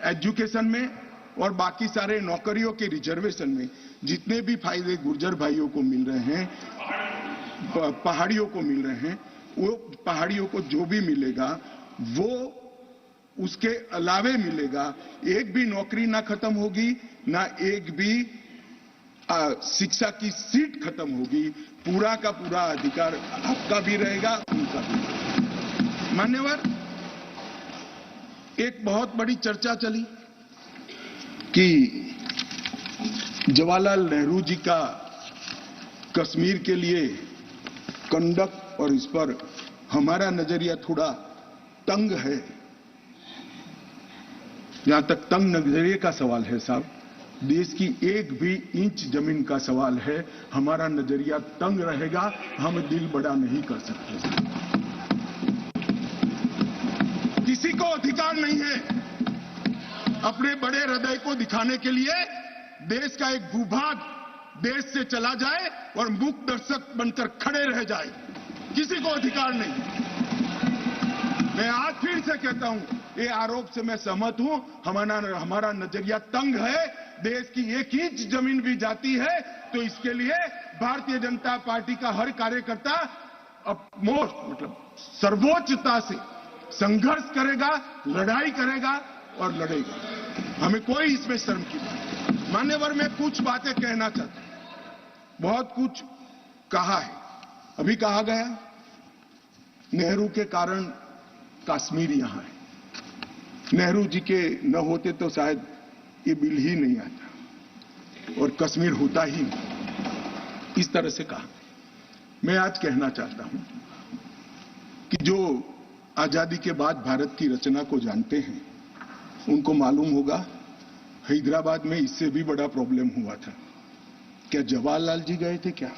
Education में और बाकी सारे नौकरियों के रिजर्वेशन में जितने भी फायदे गुर्जर भाइयों को मिल रहे हैं, पहाड़ियों को मिल रहे हैं, वो पहाड़ियों को जो भी मिलेगा वो उसके अलावे मिलेगा। एक भी नौकरी ना खत्म होगी, ना एक भी शिक्षा की सीट खत्म होगी। पूरा का पूरा अधिकार आपका भी रहेगा, उनका भी। मान्यवर, एक बहुत बड़ी चर्चा चली कि जवाहरलाल नेहरू जी का कश्मीर के लिए कंडक्ट और इस पर हमारा नजरिया थोड़ा तंग है। जहां तक तंग नजरिए का सवाल है साहब, देश की एक भी इंच जमीन का सवाल है, हमारा नजरिया तंग रहेगा, हम दिल बड़ा नहीं कर सकते। किसी को अधिकार नहीं है अपने बड़े हृदय को दिखाने के लिए देश का एक भूभाग देश से चला जाए और मूक दर्शक बनकर खड़े रह जाए। किसी को अधिकार नहीं। मैं आज फिर से कहता हूं, ये आरोप से मैं सहमत हूं। हमारा नजरिया तंग है। देश की एक इंच जमीन भी जाती है तो इसके लिए भारतीय जनता पार्टी का हर कार्यकर्ता सर्वोच्चता से संघर्ष करेगा, लड़ाई करेगा और लड़ेगा। हमें कोई इसमें शर्म की बात नहीं। मान्यवर, मैं कुछ बातें कहना चाहता हूं। बहुत कुछ कहा है। अभी कहा गया नेहरू के कारण कश्मीर यहां है। नेहरू जी के न होते तो शायद ये बिल ही नहीं आता और कश्मीर होता ही नहीं। इस तरह से कहा। मैं आज कहना चाहता हूं कि जो आजादी के बाद भारत की रचना को जानते हैं उनको मालूम होगा हैदराबाद में इससे भी बड़ा प्रॉब्लम हुआ था। क्या जवाहरलाल जी गए थे क्या?